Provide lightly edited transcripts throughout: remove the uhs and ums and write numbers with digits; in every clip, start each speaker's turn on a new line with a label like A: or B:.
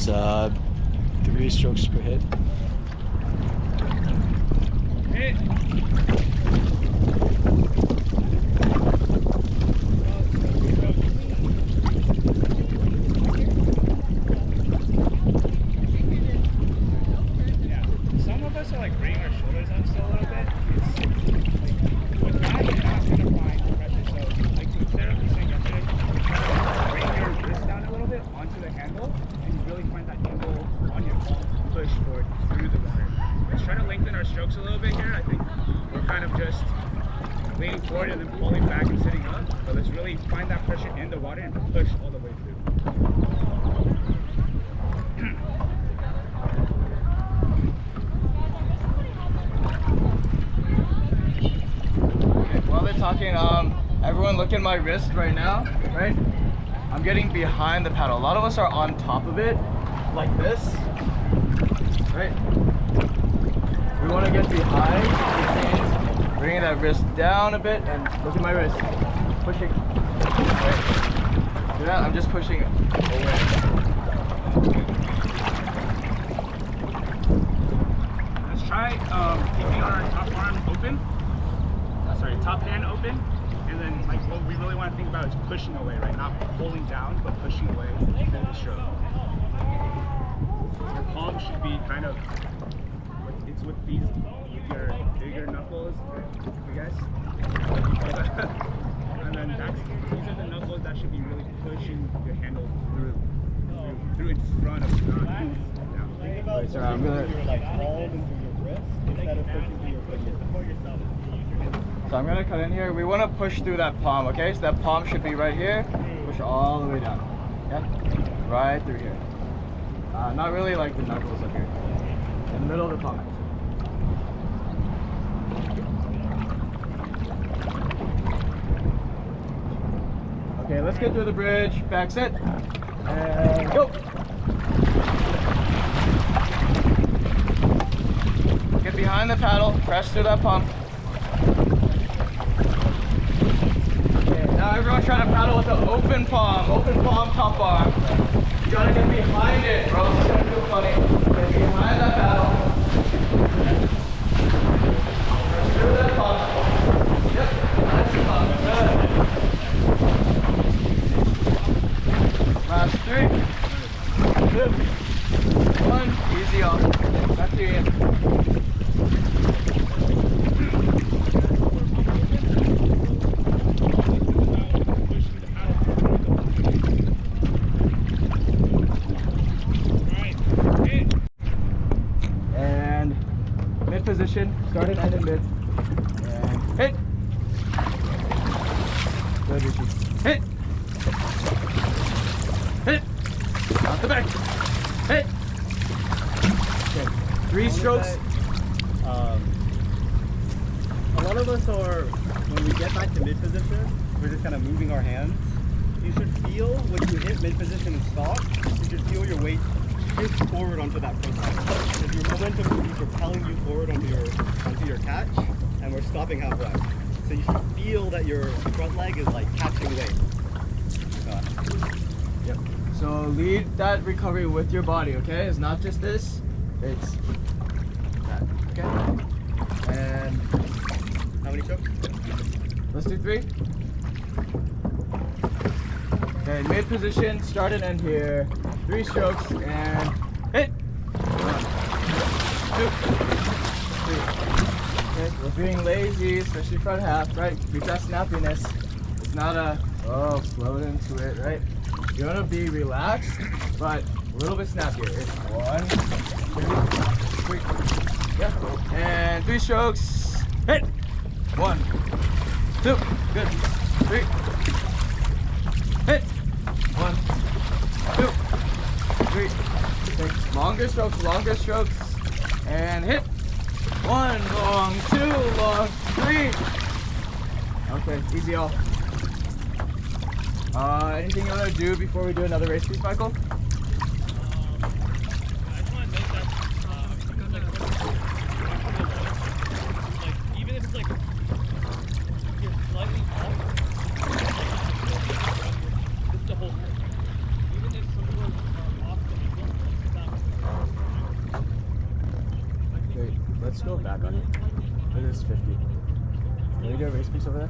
A: It's 3 strokes per hit.
B: Hit. Strokes a little bit here. I think we're kind of just leaning forward and then pulling back and sitting up. But let's really find that pressure in the water and push all the way through.
C: Okay, while they're talking, everyone look at my wrist right now, right? I'm getting behind the paddle. A lot of us are on top of it, like this, right? We want to get behind, which means bringing that wrist down a bit, and look at my wrist, pushing. Right. See that? I'm just pushing it away.
B: Let's try keeping our top arm open. Sorry, top hand open, and then like what we really want to think about is pushing away, right? Not pulling down, but pushing away through the stroke. Your palm should be kind of. It's with these, with your bigger knuckles, you guys. And then these are the knuckles that should be really pushing your handle through in front of you, not down.
C: Wait, sorry, I'm gonna.
D: Like palm into your wrist instead of pushing through your fingers. Support yourself.
C: So I'm gonna cut in here. We want to push through that palm, okay? So that palm should be right here. Push all the way down. Yeah, right through here. Not really like the knuckles up here. In the middle of the palm. Okay, let's get through the bridge. Back set. And go. Get behind the paddle. Press through that pump. Okay, now everyone try to paddle with the open palm. Open palm, top arm. You gotta get behind it, bro. It's gonna feel funny. Get behind that paddle. Press through that pump. Yep, that's the pump. Good. Last 3, 2, 1, easy off. Back to you, Ian. And mid position, start and end in mid. And hit. Good, Richie. Hit. Hit! Out the back! Hit! Okay, 3 strokes.
D: A lot of us are, when we get back to mid position, we're just kind of moving our hands. You should feel when you hit mid position and stop, you should feel your weight push forward onto that front leg. If your momentum is propelling you forward onto your catch, and we're stopping halfway. So you should feel that your front leg is like catching weight.
C: Yep. So lead that recovery with your body, okay? It's not just this, it's that, okay? And
D: How many strokes?
C: let's do 3. Okay, mid position, start and end here. 3 strokes and hit! 1, 2, 3. Okay, we're being lazy, especially front half, right? Keep that snappiness. It's not a, oh, float into it, right? You want to be relaxed, but a little bit snappier. It's 1, 2, 3. Yep. And 3 strokes. Hit. 1, 2. Good. 3. Hit. 1, 2, 3. Okay. Longer strokes. And hit. 1 long, 2 long, 3. Okay, easy off. Anything you want to do before we do another race piece, Michael?
E: I just want to note that because like even if it's like you're slightly off, it's the whole thing. Even if some of those are off the equal,
A: back on it. It is 50. Can we do a race piece over there?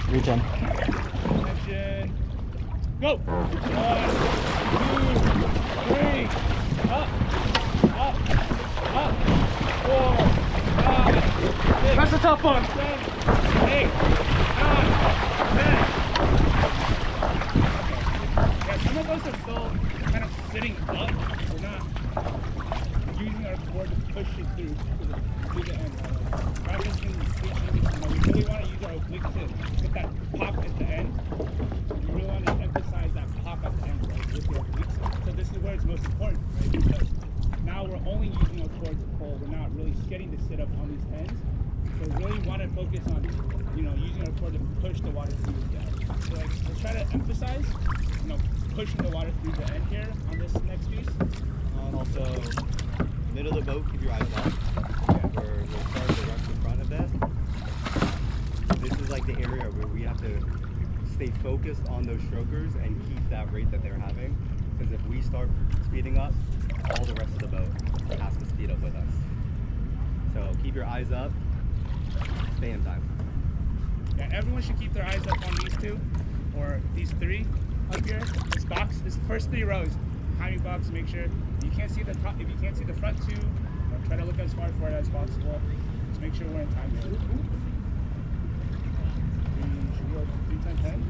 A: Regen.
B: Attention. Go. 1, 2, 3. Up. Up. Up. 4, 5, 6.
C: That's the top one.
B: 7, 8, 9, 10. Yeah, some of us are still kind of sitting up. We're not using our core to push it through to the end. Practicing switching, we really want to use our obliques to get that pop at the end. We really want to emphasize that pop at the end, right, with your obliques. So this is where it's most important, right? Because now we're only using our core to pull. We're not really getting to sit up on these pens. So we really want to focus on, using our core to push the water through the end. So let's try to emphasize, pushing the water through the end here on this next piece.
D: Also, middle of the boat, keep your eyes up. We're starting to rush in front of this. This is like the area where we have to stay focused on those strokers and keep that rate that they're having. Because if we start speeding up, all the rest of the boat has to speed up with us. So keep your eyes up, stay in time.
B: Yeah, everyone should keep their eyes up on these two, or these 3 up here. This box, this first 3 rows, timing box. Make sure you can't see the top. If you can't see the front 2, try to look as far forward as possible. Just make sure we're in time here. Should we go 3 times 10?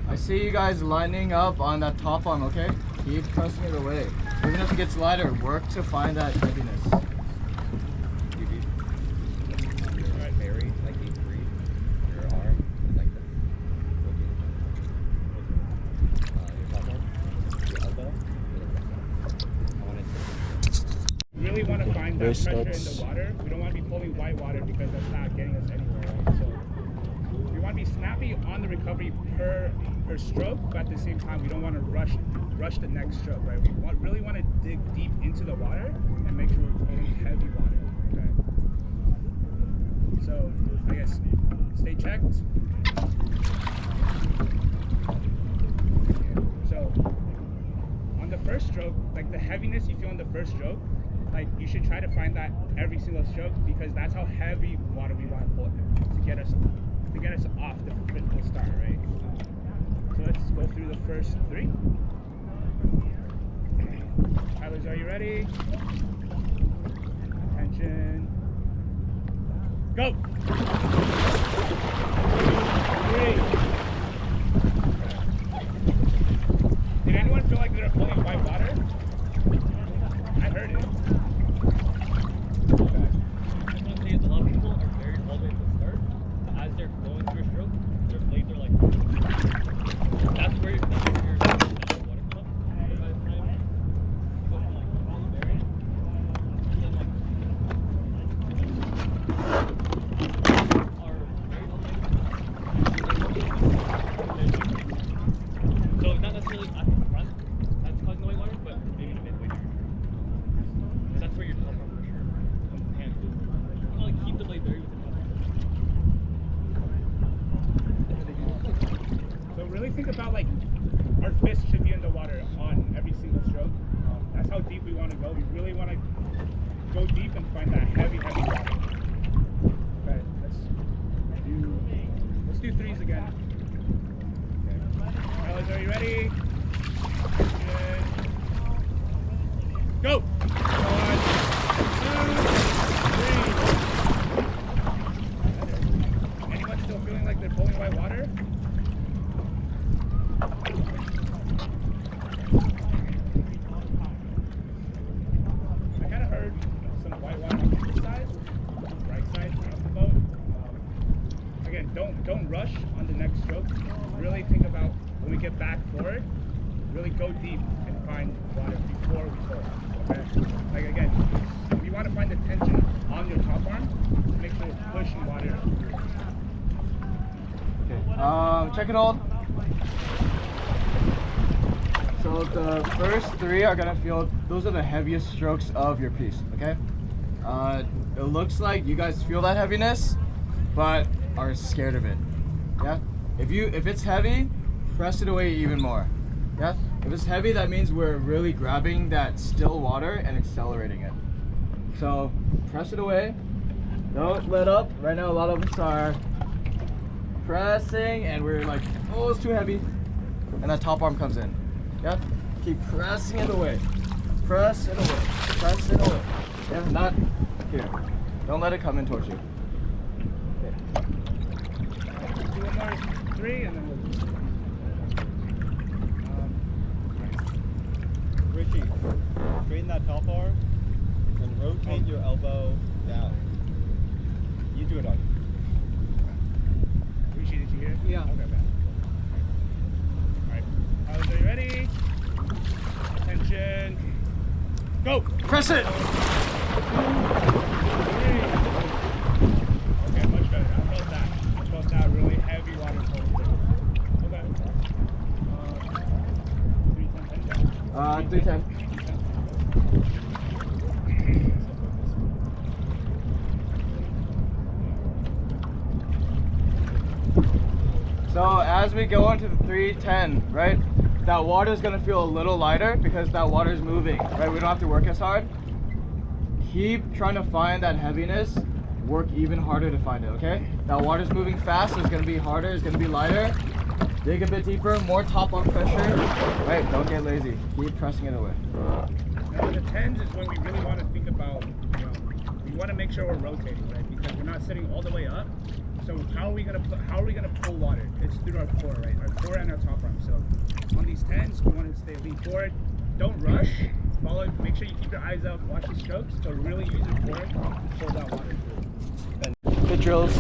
C: I see you guys lining up on that top arm, okay? Keep pressing it away. Even if it gets lighter, work to find that heaviness.
D: Very, like deep breathe. Your arm is like this. Your top arm, your elbow. I want to.
B: We really want to find that
A: Race
B: pressure in
A: starts.
B: the water. We don't want to be pulling white water because that's not getting us anywhere, right? So we want to be snappy on the recovery per stroke, but at the same time, we don't want to rush the next stroke, right? We really want to dig deep into the water and make sure we're pulling heavy water, okay? So, I guess, stay checked. So, on the first stroke, like the heaviness you feel on the first stroke, like you should try to find that every single stroke because that's how heavy water we want to pull in to get us off the critical start, right? So let's go through the first 3. Tyler's, are you ready? Attention. Go! 2, 3. Did anyone feel like they're pulling white water? I heard it. Okay.
E: I just want to say is a lot of people are buried all the way at the start, but as they're going through a stroke, their blades are like, that's where you're water come up. By the time you go from like fully buried, and then like are buried all the way. So it's not necessarily at the front that's causing the white water, but maybe midway through. Because that's where you're top from for sure. And like keep the blade buried with the top.
B: So really think about like our fist should be in the water on every single stroke. That's how deep we want to go. We really want to go deep and find that heavy water. Okay, let's do 3s again. Okay. Alex, are you ready? Good. Go! 1, 2, 3. Anyone still feeling like they're pulling white water? I kind of heard some white water on the side, right side of the boat. Again, don't rush on the next stroke. Really think about when we get back forward. Really go deep and find water before we pull. Okay. Like again, you want to find the tension on your top arm to make sure we're pushing water.
C: Okay. Check it all. So the first 3 are gonna feel, those are the heaviest strokes of your piece, okay? It looks like you guys feel that heaviness, but are scared of it. Yeah? If it's heavy, press it away even more. Yeah? If it's heavy, that means we're really grabbing that still water and accelerating it. So press it away. Don't let up. Right now a lot of us are pressing and we're like, oh, it's too heavy. And that top arm comes in. Yeah? Keep pressing it away. Press it away. Press it away. Yeah, not here. Don't let it come in towards you. Okay.
B: Do one more 3 and then we'll
D: Richie, straighten that top arm and rotate your elbow down. You do it on.
B: Rishi, did you hear?
C: Yeah.
B: Okay, bad. Alright. Are you ready? Attention. Go!
C: Press it!
B: Okay, much better. I felt that. I felt that really heavy water flow. Okay. 310.
C: 310. So as we go into the 310, right, that water is going to feel a little lighter because that water is moving, right? We don't have to work as hard. Keep trying to find that heaviness, work even harder to find it, okay? That water's moving fast, so it's going to be harder, it's going to be lighter. Dig a bit deeper, more top arm pressure, right? Don't get lazy, keep pressing it away.
B: Now the 10s is when we really want to think about, we want to make sure we're rotating, right? Because we're not sitting all the way up. So how are we gonna pull water? It's through our core, right? Our core and our top arm. So on these 10s, we want to stay lean forward. Don't rush. Follow. Make sure you keep your eyes up. Watch the strokes. So really use your core to pull that water through.
C: Good drills.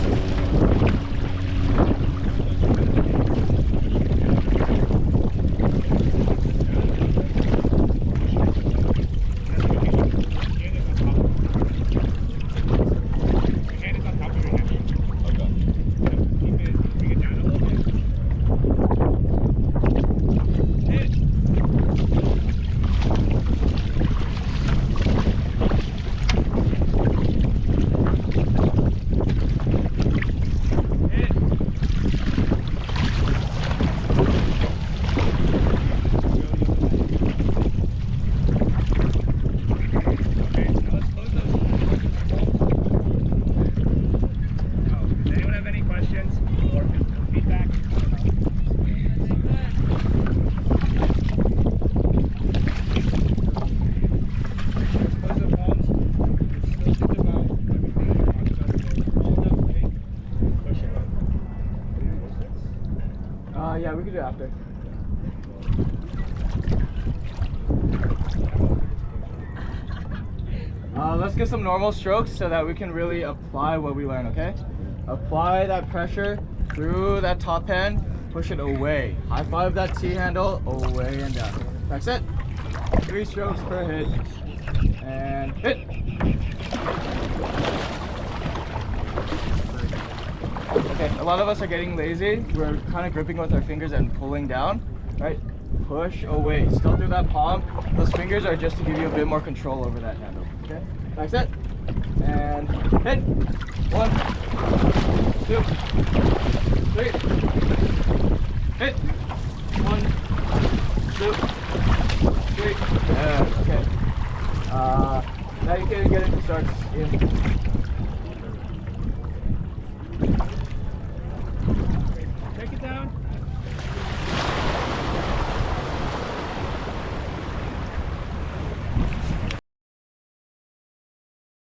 C: Yeah, we could do it after. Let's get some normal strokes so that we can really apply what we learn, okay? Apply that pressure through that top hand, push it away. High five that T handle, away and down. That's it. 3 strokes per hit. And hit. Okay, a lot of us are getting lazy. We're kind of gripping with our fingers and pulling down, right? Push away. Still through that palm. Those fingers are just to give you a bit more control over that handle, okay? That's it. And hit. 1, 2, 3. Hit. 1, 2, 3. Okay. Now you can get into starts in